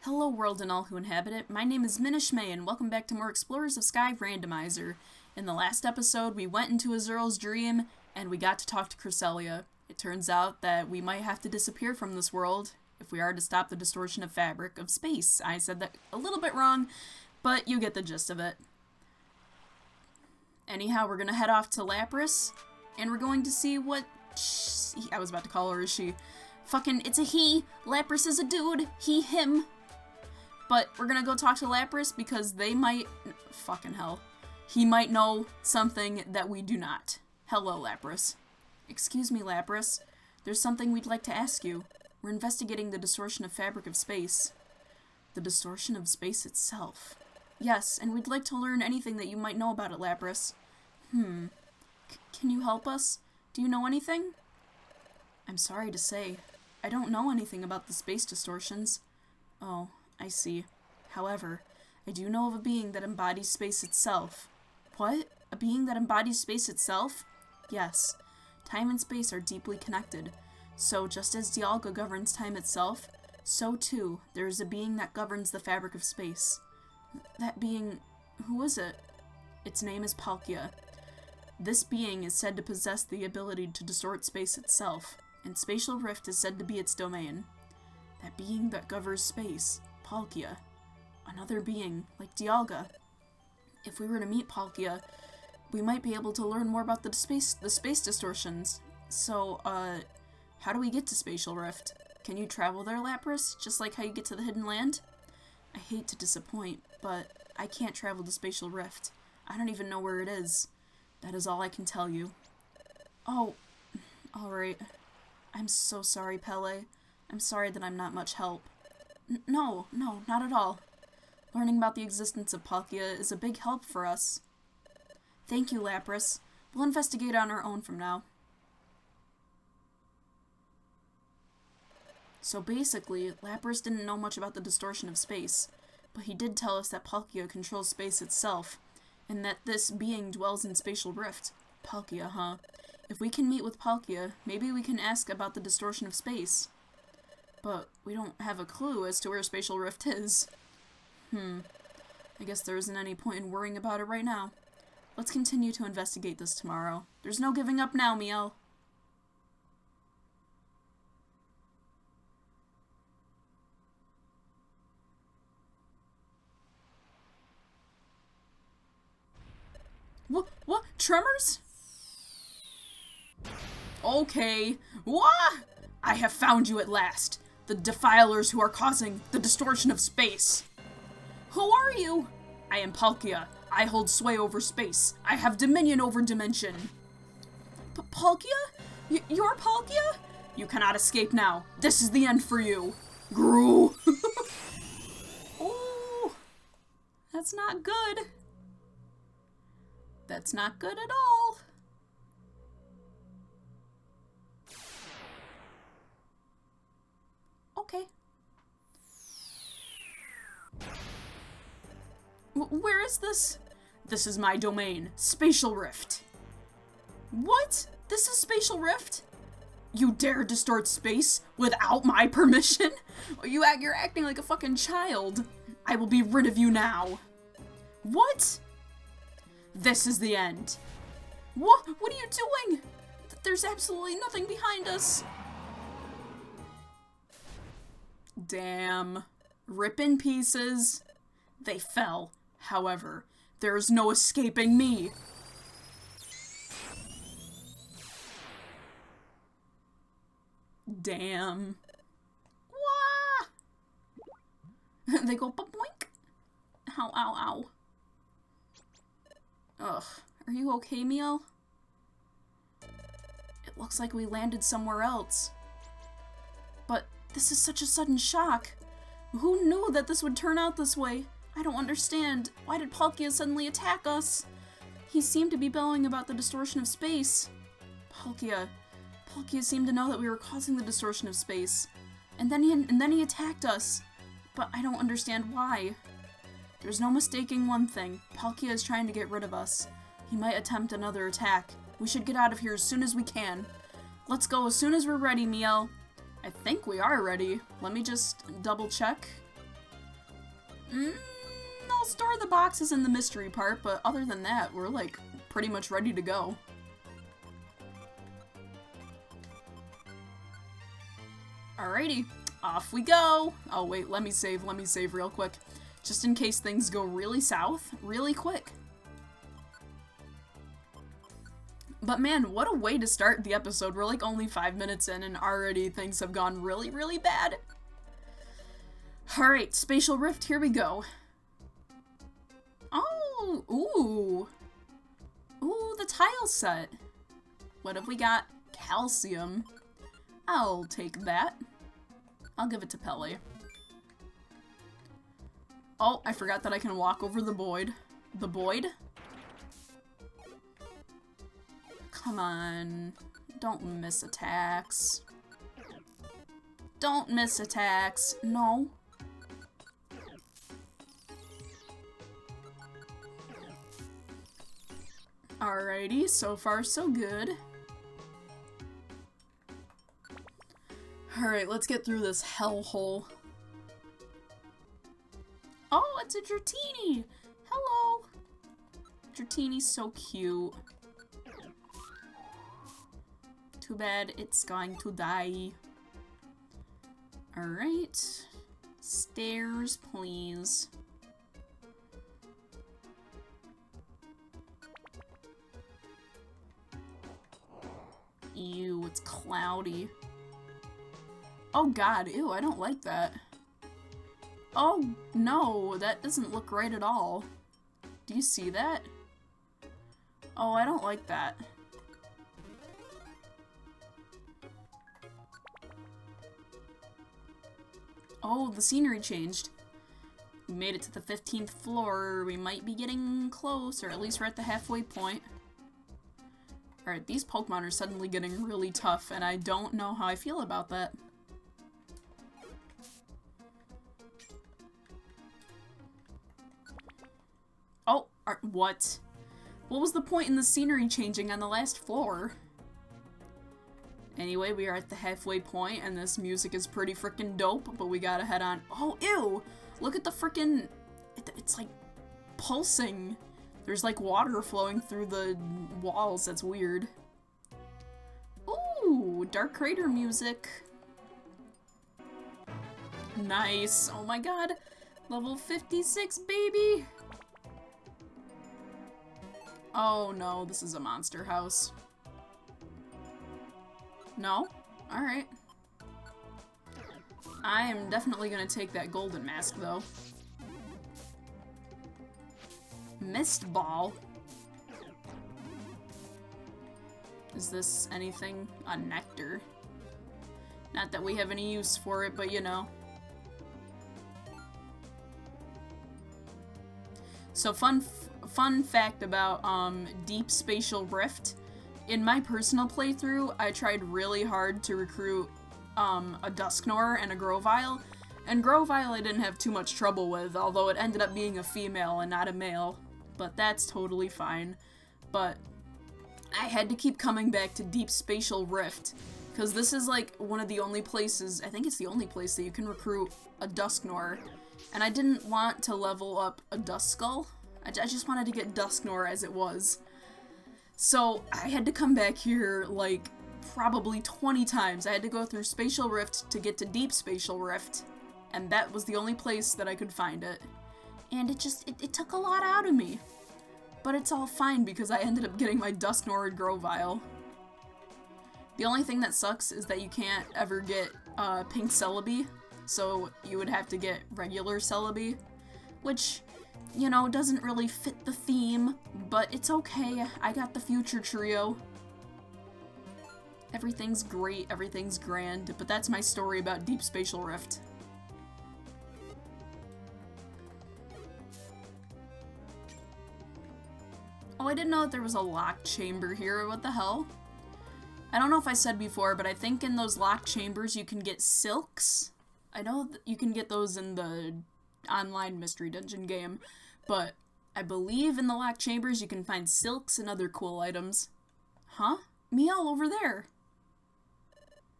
Hello world and all who inhabit it, my name is Minish May and welcome back to more Explorers of Sky Randomizer. In the last episode, we went into Azural's dream and we got to talk to Cresselia. It turns out that we might have to disappear from this world if we are to stop the distortion of fabric of space. I said that a little bit wrong, but you get the gist of it. Anyhow, we're gonna head off to Lapras and we're going to see what I was about to call her a she. Fucking, it's a he. Lapras is a dude. He, him. But we're gonna go talk to Lapras because they might... Fucking hell. He might know something that we do not. Hello, Lapras. Excuse me, Lapras. There's something we'd like to ask you. We're investigating the distortion of fabric of space. The distortion of space itself. Yes, and we'd like to learn anything that you might know about it, Lapras. Can you help us? Do you know anything? I'm sorry to say, I don't know anything about the space distortions. Oh, I see. However, I do know of a being that embodies space itself. What? A being that embodies space itself? Yes. Time and space are deeply connected. So, just as Dialga governs time itself, so too, there is a being that governs the fabric of space. That being... who is it? Its name is Palkia. This being is said to possess the ability to distort space itself, and Spacial Rift is said to be its domain. That being that governs space, Palkia. Another being, like Dialga. If we were to meet Palkia, we might be able to learn more about the space distortions. So, how do we get to Spacial Rift? Can you travel there, Lapras, just like how you get to the Hidden Land? I hate to disappoint, but I can't travel to Spacial Rift. I don't even know where it is. That is all I can tell you. Oh, alright. I'm so sorry, Pele. I'm sorry that I'm not much help. No, not at all. Learning about the existence of Palkia is a big help for us. Thank you, Lapras. We'll investigate on our own from now. So basically, Lapras didn't know much about the distortion of space, but he did tell us that Palkia controls space itself, and that this being dwells in Spacial Rift. Palkia, huh? If we can meet with Palkia, maybe we can ask about the distortion of space. But we don't have a clue as to where Spacial Rift is. I guess there isn't any point in worrying about it right now. Let's continue to investigate this tomorrow. There's no giving up now, Miel. What? Tremors? Okay. Wah! I have found you at last. The defilers who are causing the distortion of space. Who are you? I am Palkia. I hold sway over space. I have dominion over dimension. Palkia? You're Palkia? You cannot escape now. This is the end for you. Gru. Oh, that's not good. That's not good at all. Okay. Where is this? This is my domain, Spacial Rift. What? This is Spacial Rift? You dare distort space without my permission? You're acting like a fucking child. I will be rid of you now. What? This is the end. What are you doing? There's absolutely nothing behind us. Damn. Rip in pieces. They fell. However, there is no escaping me. Damn. Wah! They go boink. Ow, ow, ow. Ugh. Are you okay, Miel? It looks like we landed somewhere else. But this is such a sudden shock. Who knew that this would turn out this way? I don't understand. Why did Palkia suddenly attack us? He seemed to be bellowing about the distortion of space. Palkia seemed to know that we were causing the distortion of space. And then he attacked us. But I don't understand why. There's no mistaking one thing. Palkia is trying to get rid of us. He might attempt another attack. We should get out of here as soon as we can. Let's go as soon as we're ready, Miel. I think we are ready. Let me just double check. I'll store the boxes in the mystery part, but other than that, we're like pretty much ready to go. Alrighty, off we go. Oh wait, let me save real quick. Just in case things go really south, really quick. But man, what a way to start the episode. We're like only 5 minutes in and already things have gone really, really bad. Alright, Spacial Rift, here we go. Oh, ooh. Ooh, the tile set. What have we got? Calcium. I'll take that. I'll give it to Pele. Oh, I forgot that I can walk over the void. The void? Come on. Don't miss attacks. Don't miss attacks. No. Alrighty, so far so good. Alright, let's get through this hellhole. Oh, it's a Dratini! Hello! Dratini's so cute. Too bad it's going to die. Alright. Stairs, please. Ew, it's cloudy. Oh god, ew, I don't like that. Oh no, that doesn't look right at all. Do you see that? Oh, I don't like that. Oh, the scenery changed. We made it to the 15th floor. We might be getting close, or at least we're at the halfway point. Alright, these Pokemon are suddenly getting really tough, and I don't know how I feel about that. Oh, what? What was the point in the scenery changing on the last floor? Anyway, we are at the halfway point, and this music is pretty frickin' dope, but we gotta head on. Oh, ew! Look at the frickin'... It's like pulsing. There's like water flowing through the walls. That's weird. Ooh, Dark Crater music. Nice. Oh my god. Level 56, baby! Oh no, this is a monster house. No? Alright. I am definitely gonna take that golden mask, though. Mist Ball. Is this anything? A nectar. Not that we have any use for it, but you know. So fun fact about Deep Spacial Rift. In my personal playthrough, I tried really hard to recruit a Dusknoir and a Grovyle. And Grovyle I didn't have too much trouble with, although it ended up being a female and not a male. But that's totally fine. But I had to keep coming back to Deep Spacial Rift, because this is like one of the only places, I think it's the only place that you can recruit a Dusknoir. And I didn't want to level up a Duskull. I just wanted to get Dusknoir as it was. So I had to come back here like probably 20 times. I had to go through Spacial Rift to get to Deep Spacial Rift. And that was the only place that I could find it. And it took a lot out of me. But it's all fine because I ended up getting my Dusknoir and Grovyle. The only thing that sucks is that you can't ever get Pink Celebi. So you would have to get regular Celebi. Which, you know, doesn't really fit the theme. But it's okay. I got the future trio. Everything's great. Everything's grand. But that's my story about Deep Spacial Rift. Oh, I didn't know that there was a locked chamber here. What the hell? I don't know if I said before, but I think in those locked chambers you can get silks. I know that you can get those in the online mystery dungeon game, but I believe in the locked chambers you can find silks and other cool items. Huh? Meow over there.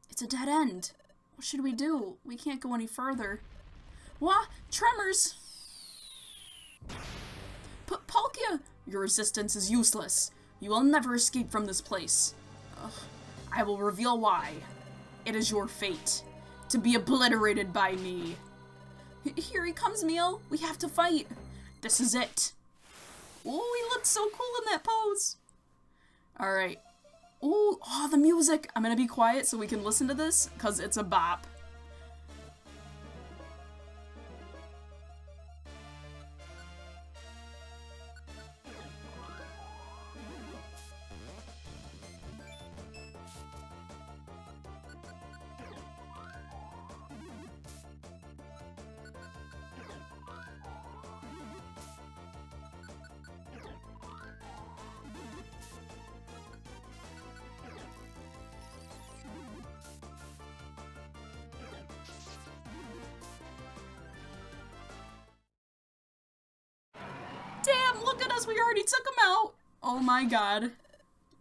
It's a dead end. What should we do? We can't go any further. What? Tremors! Palkia! Your resistance is useless. You will never escape from this place. Ugh. I will reveal why. It is your fate. To be obliterated by me. Here he comes, Meal. We have to fight. This is it. Oh, he looks so cool in that pose. Alright. Ooh, oh, the music. I'm gonna be quiet so we can listen to this, because it's a bop. Damn, look at us, we already took him out! Oh my god.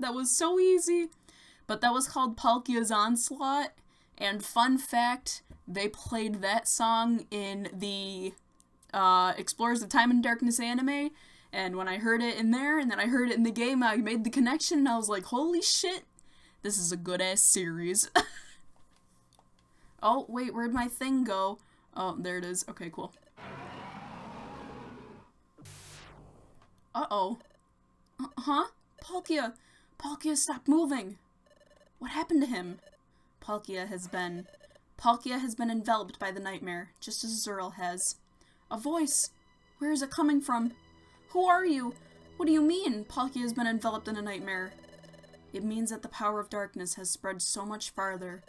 That was so easy. But that was called Palkia's Onslaught, and fun fact, they played that song in the Explorers of Time and Darkness anime, and when I heard it in there, and then I heard it in the game, I made the connection, and I was like, holy shit, this is a good-ass series. Oh, wait, where'd my thing go? Oh, there it is. Okay, cool. Uh-oh. Huh? Palkia! Palkia, stop moving! What happened to him? Palkia has been enveloped by the nightmare, just as Zurl has. A voice! Where is it coming from? Who are you? What do you mean, Palkia has been enveloped in a nightmare? It means that the power of darkness has spread so much farther.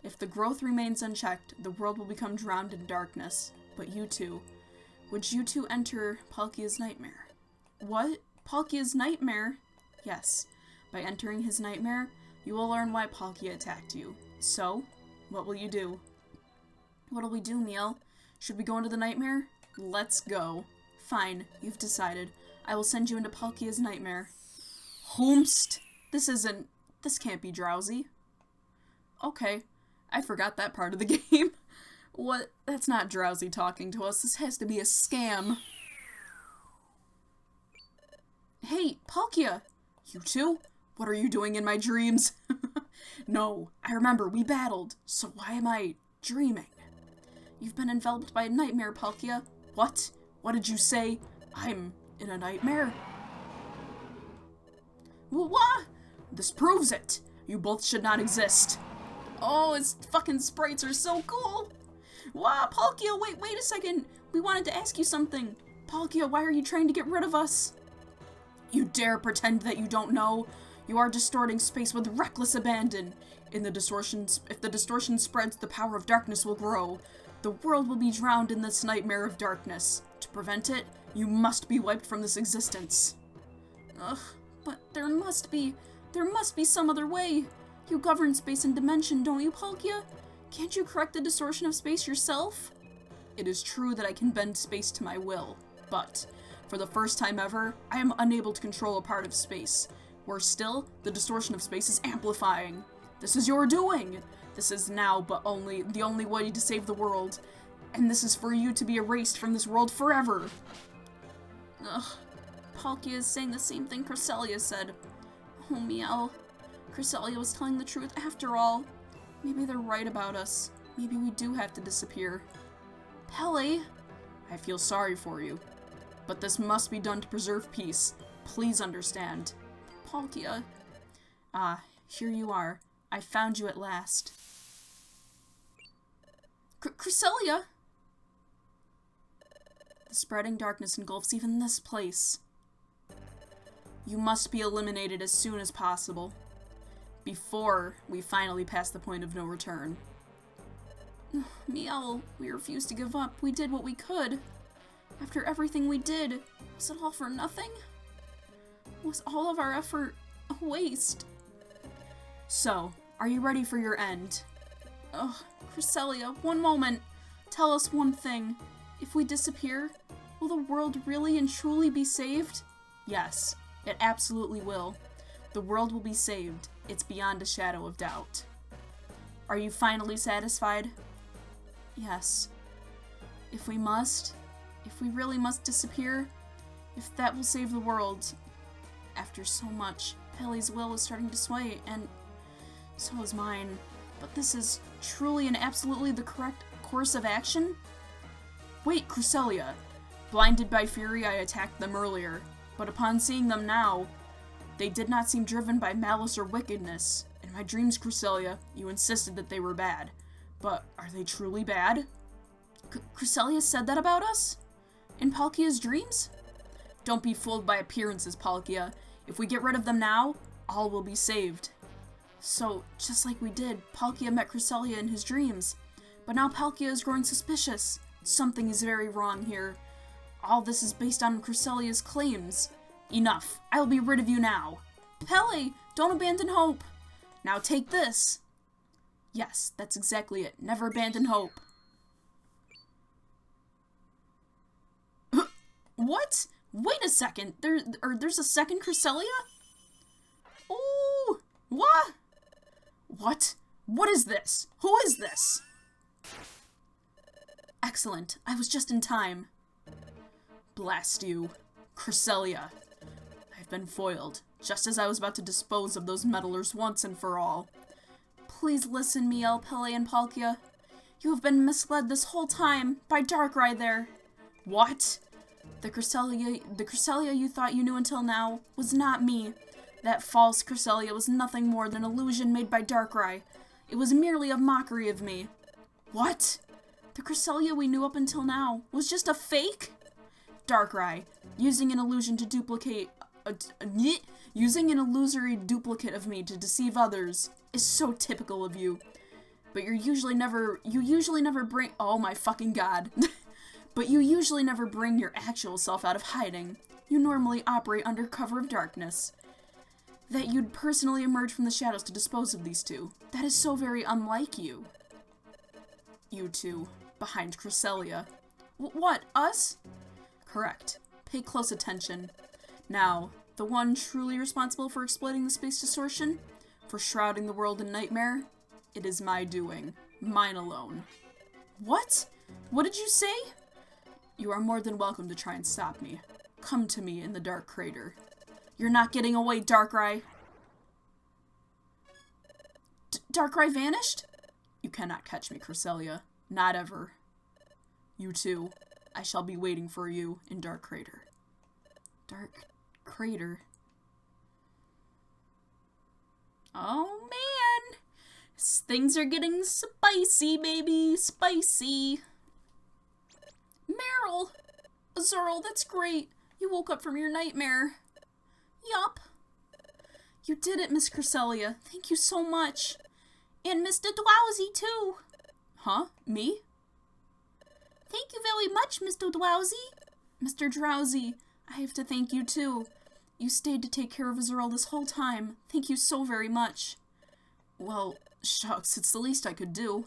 If the growth remains unchecked, the world will become drowned in darkness. But you two. Would you two enter Palkia's nightmare? What? Palkia's nightmare? Yes. By entering his nightmare, you will learn why Palkia attacked you. So, what will you do? What'll we do, Meal? Should we go into the nightmare? Let's go. Fine, you've decided. I will send you into Palkia's nightmare. Whomst? This can't be Drowsy. Okay, I forgot that part of the game. What? That's not Drowsy talking to us. This has to be a scam. Hey, Palkia! You two? What are you doing in my dreams? No, I remember, we battled, so why am I dreaming? You've been enveloped by a nightmare, Palkia. What? What did you say? I'm in a nightmare? What? This proves it! You both should not exist. Oh, his fucking sprites are so cool! Wow, Palkia, wait a second! We wanted to ask you something! Palkia, why are you trying to get rid of us? You dare pretend that you don't know? You are distorting space with reckless abandon. If the distortion spreads, the power of darkness will grow. The world will be drowned in this nightmare of darkness. To prevent it, you must be wiped from this existence. Ugh, but there must be some other way. You govern space and dimension, don't you, Palkia? Can't you correct the distortion of space yourself? It is true that I can bend space to my will, but for the first time ever, I am unable to control a part of space. Worse still, the distortion of space is amplifying. This is your doing! This is now but the only way to save the world. And this is for you to be erased from this world forever. Ugh. Palkia is saying the same thing Cresselia said. Oh, Meow. Cresselia was telling the truth after all. Maybe they're right about us. Maybe we do have to disappear. Pele! I feel sorry for you. But this must be done to preserve peace. Please understand. Palkia. Ah, here you are. I found you at last. Cresselia! The spreading darkness engulfs even this place. You must be eliminated as soon as possible. Before we finally pass the point of no return. Meow, we refuse to give up. We did what we could. After everything we did, was it all for nothing? Was all of our effort a waste? So, are you ready for your end? Ugh, Cresselia, one moment. Tell us one thing. If we disappear, will the world really and truly be saved? Yes, it absolutely will. The world will be saved. It's beyond a shadow of doubt. Are you finally satisfied? Yes. If we really must disappear, If that will save the world. After so much, Pele's will is starting to sway, and so is mine. But this is truly and absolutely the correct course of action? Wait, Cresselia. Blinded by fury, I attacked them earlier, but upon seeing them now, they did not seem driven by malice or wickedness. In my dreams, Cresselia, you insisted that they were bad. But are they truly bad? Cresselia said that about us? In Palkia's dreams? Don't be fooled by appearances, Palkia. If we get rid of them now, all will be saved. So, just like we did, Palkia met Cresselia in his dreams. But now Palkia is growing suspicious. Something is very wrong here. All this is based on Cresselia's claims. Enough. I will be rid of you now. Pele, don't abandon hope. Now take this. Yes, that's exactly it. Never abandon hope. What? Wait a second. There's a second Cresselia? Oh, what? What? What is this? Who is this? Excellent. I was just in time. Blast you. Cresselia. I've been foiled, just as I was about to dispose of those meddlers once and for all. Please listen, Miel, Pele, and Palkia. You have been misled this whole time by Darkrai there. What? The Cresselia you thought you knew until now was not me. That false Cresselia was nothing more than an illusion made by Darkrai. It was merely a mockery of me. What? The Cresselia we knew up until now was just a fake? Darkrai, using an illusion to duplicate... using an illusory duplicate of me to deceive others is so typical of you. But you usually never bring... Oh my fucking god. But you usually never bring your actual self out of hiding. You normally operate under cover of darkness. That you'd personally emerge from the shadows to dispose of these two. That is so very unlike you. You two, behind Cresselia. What, us? Correct. Pay close attention. Now, the one truly responsible for exploiting the space distortion, for shrouding the world in nightmare, it is my doing. Mine alone. What? What did you say? You are more than welcome to try and stop me. Come to me in the Dark Crater. You're not getting away, Darkrai. Darkrai vanished? You cannot catch me, Cresselia. Not ever. You too. I shall be waiting for you in Dark Crater. Dark Crater. Oh, man. Things are getting spicy, baby. Spicy. Meryl! Azurill, that's great. You woke up from your nightmare. Yup. You did it, Miss Cresselia. Thank you so much. And Mr. Dwowsy, too. Huh? Me? Thank you very much, Mr. Dwowsy. Mr. Drowsy, I have to thank you, too. You stayed to take care of Azurill this whole time. Thank you so very much. Well, shucks, it's the least I could do.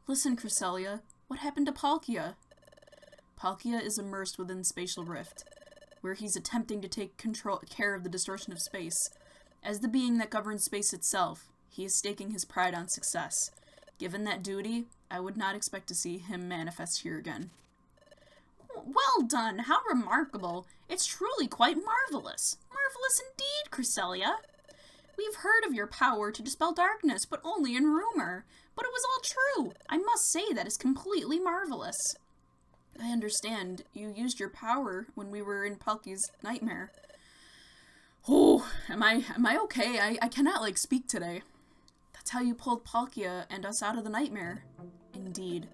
Listen, Cresselia, what happened to Palkia? Palkia is immersed within Spacial Rift, where he's attempting to take care of the distortion of space. As the being that governs space itself, he is staking his pride on success. Given that duty, I would not expect to see him manifest here again. Well done! How remarkable! It's truly quite marvelous! Marvelous indeed, Cresselia! We've heard of your power to dispel darkness, but only in rumor. But it was all true! I must say that is completely marvelous. I understand. You used your power when we were in Palkia's nightmare. Oh, am I okay? I cannot, speak today. That's how you pulled Palkia and us out of the nightmare. Indeed.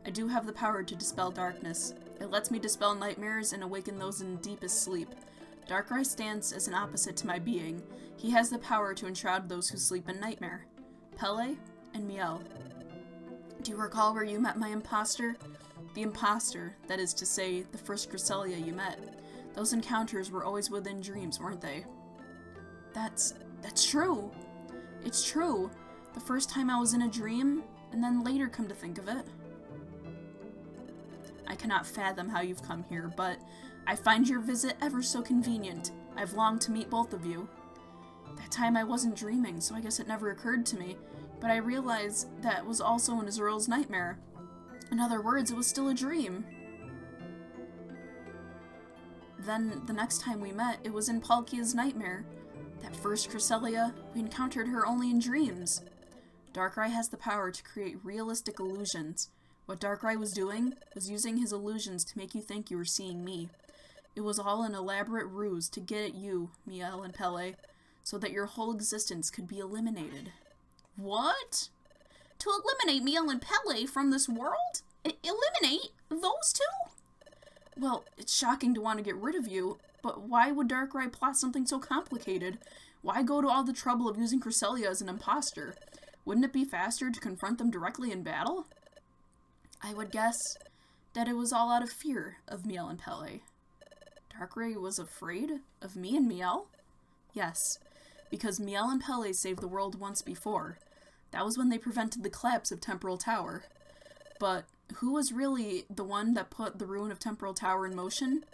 I do have the power to dispel darkness. It lets me dispel nightmares and awaken those in deepest sleep. Darkrai stands as an opposite to my being. He has the power to enshroud those who sleep in nightmare. Pele and Miel. Do you recall where you met my imposter? The imposter, that is to say, the first Cresselia you met. Those encounters were always within dreams, weren't they? That's true. It's true. The first time I was in a dream, and then later come to think of it. I cannot fathom how you've come here, but I find your visit ever so convenient. I've longed to meet both of you. That time I wasn't dreaming, so I guess it never occurred to me, but I realized that was also in Azurill's nightmare. In other words, it was still a dream. Then, the next time we met, it was in Palkia's nightmare. That first Cresselia, we encountered her only in dreams. Darkrai has the power to create realistic illusions. What Darkrai was doing was using his illusions to make you think you were seeing me. It was all an elaborate ruse to get at you, Miel and Pele, so that your whole existence could be eliminated. What? To eliminate Miel and Pele from this world? Eliminate those two? Well, it's shocking to want to get rid of you, but why would Darkrai plot something so complicated? Why go to all the trouble of using Cresselia as an imposter? Wouldn't it be faster to confront them directly in battle? I would guess that it was all out of fear of Miel and Pele. Darkrai was afraid of me and Miel? Yes, because Miel and Pele saved the world once before. That was when they prevented the collapse of Temporal Tower. But who was really the one that put the ruin of Temporal Tower in motion?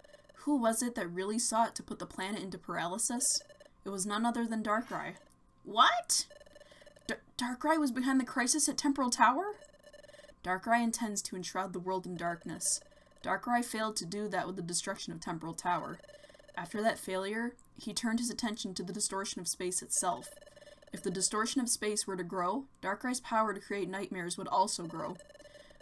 Who was it that really sought to put the planet into paralysis? It was none other than Darkrai. What? Darkrai was behind the crisis at Temporal Tower? Darkrai intends to enshroud the world in darkness. Darkrai failed to do that with the destruction of Temporal Tower. After that failure, he turned his attention to the distortion of space itself. If the distortion of space were to grow, Darkrai's power to create nightmares would also grow.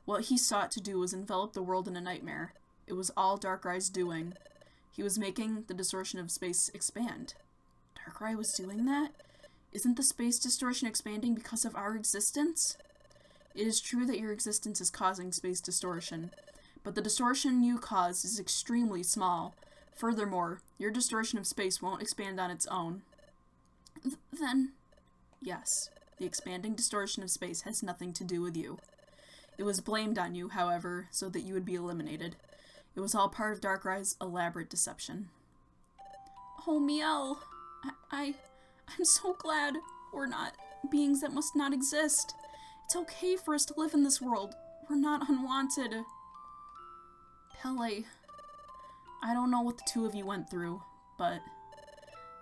What he sought to do was envelop the world in a nightmare. It was all Darkrai's doing. He was making the distortion of space expand. Darkrai was doing that? Isn't the space distortion expanding because of our existence? It is true that your existence is causing space distortion, but the distortion you cause is extremely small. Furthermore, your distortion of space won't expand on its own. Then, yes, the expanding distortion of space has nothing to do with you. It was blamed on you, however, so that you would be eliminated. It was all part of Darkrai's elaborate deception. Oh, Miel, I'm so glad we're not beings that must not exist. It's okay for us to live in this world. We're not unwanted. Pele, I don't know what the two of you went through, but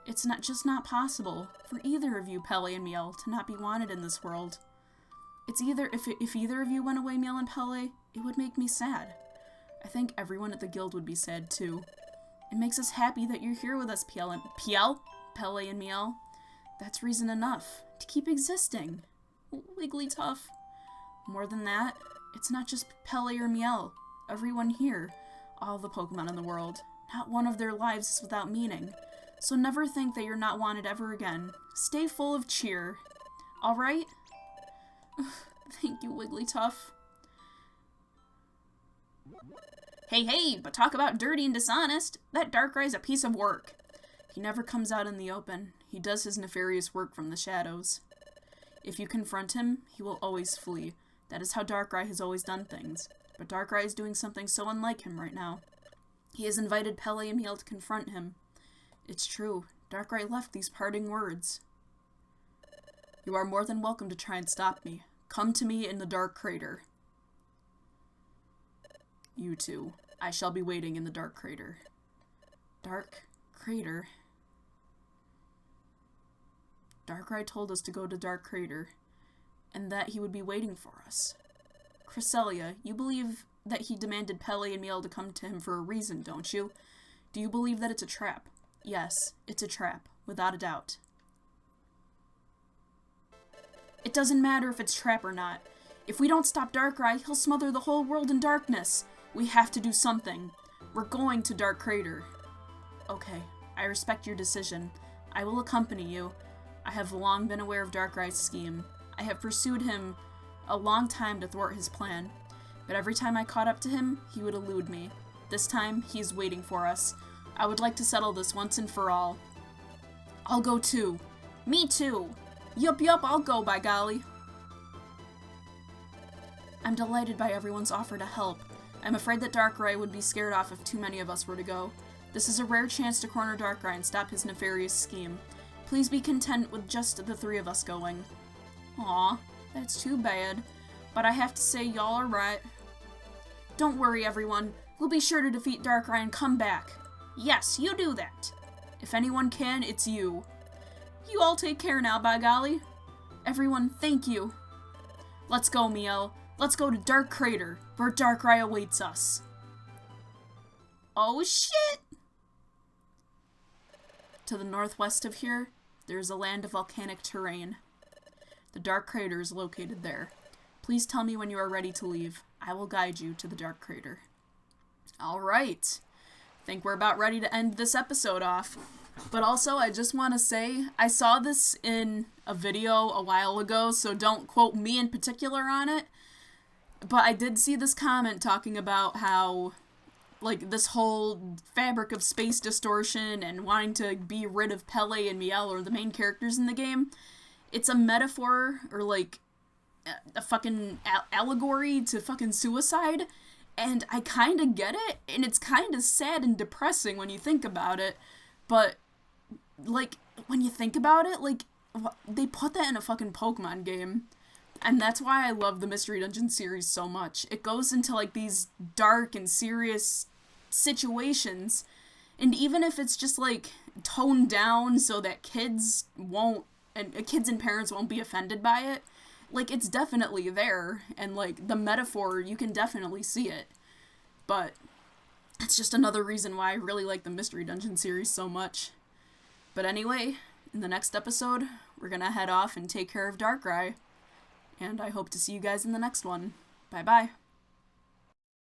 it's not possible for either of you, Pele and Miel, to not be wanted in this world. It's either, if either of you went away, Miel and Pele, it would make me sad. I think everyone at the guild would be sad too. It makes us happy that you're here with us, Pele and Miel. That's reason enough to keep existing. Wigglytuff. More than that, it's not just Pele or Miel. Everyone here, all the Pokemon in the world, not one of their lives is without meaning. So never think that you're not wanted ever again. Stay full of cheer. Alright? Thank you, Wigglytuff. Hey, but talk about dirty and dishonest. That Darkrai's a piece of work. He never comes out in the open. He does his nefarious work from the shadows. If you confront him, he will always flee. That is how Darkrai has always done things. But Darkrai is doing something so unlike him right now. He has invited Pele and Miel to confront him. It's true. Darkrai left these parting words. You are more than welcome to try and stop me. Come to me in the Dark Crater. You two. I shall be waiting in the Dark Crater. Dark Crater? Darkrai told us to go to Dark Crater, and that he would be waiting for us. Cresselia, you believe that he demanded Pele and Miel to come to him for a reason, don't you? Do you believe that it's a trap? Yes, it's a trap, without a doubt. It doesn't matter if it's a trap or not. If we don't stop Darkrai, he'll smother the whole world in darkness. We have to do something. We're going to Dark Crater. Okay, I respect your decision. I will accompany you. I have long been aware of Darkrai's scheme. I have pursued him a long time to thwart his plan. But every time I caught up to him, he would elude me. This time, he is waiting for us. I would like to settle this once and for all. I'll go too. Me too. Yup, I'll go, by golly. I'm delighted by everyone's offer to help. I'm afraid that Darkrai would be scared off if too many of us were to go. This is a rare chance to corner Darkrai and stop his nefarious scheme. Please be content with just the three of us going. Aw, that's too bad. But I have to say, y'all are right. Don't worry, everyone. We'll be sure to defeat Darkrai and come back. Yes, you do that. If anyone can, it's you. You all take care now, by golly. Everyone, thank you. Let's go, Miel. Let's go to Dark Crater, where Darkrai awaits us. Oh, shit! To the northwest of here, there is a land of volcanic terrain. The Dark Crater is located there. Please tell me when you are ready to leave. I will guide you to the Dark Crater. Alright. Think we're about ready to end this episode off. But also, I just want to say, I saw this in a video a while ago, so don't quote me in particular on it. But I did see this comment talking about how, like, this whole fabric of space distortion and wanting to be rid of Pele and Miel, or the main characters in the game, it's a metaphor, or, like, a fucking allegory to fucking suicide. And I kinda get it, and it's kinda sad and depressing when you think about it. But, like, when you think about it, like, they put that in a fucking Pokemon game. And that's why I love the Mystery Dungeon series so much. It goes into, like, these dark and serious situations. And even if it's just, like, toned down so that kids and parents won't be offended by it, like, it's definitely there. And, like, the metaphor, you can definitely see it. But it's just another reason why I really like the Mystery Dungeon series so much. But anyway, in the next episode, we're gonna head off and take care of Darkrai. And I hope to see you guys in the next one. Bye-bye.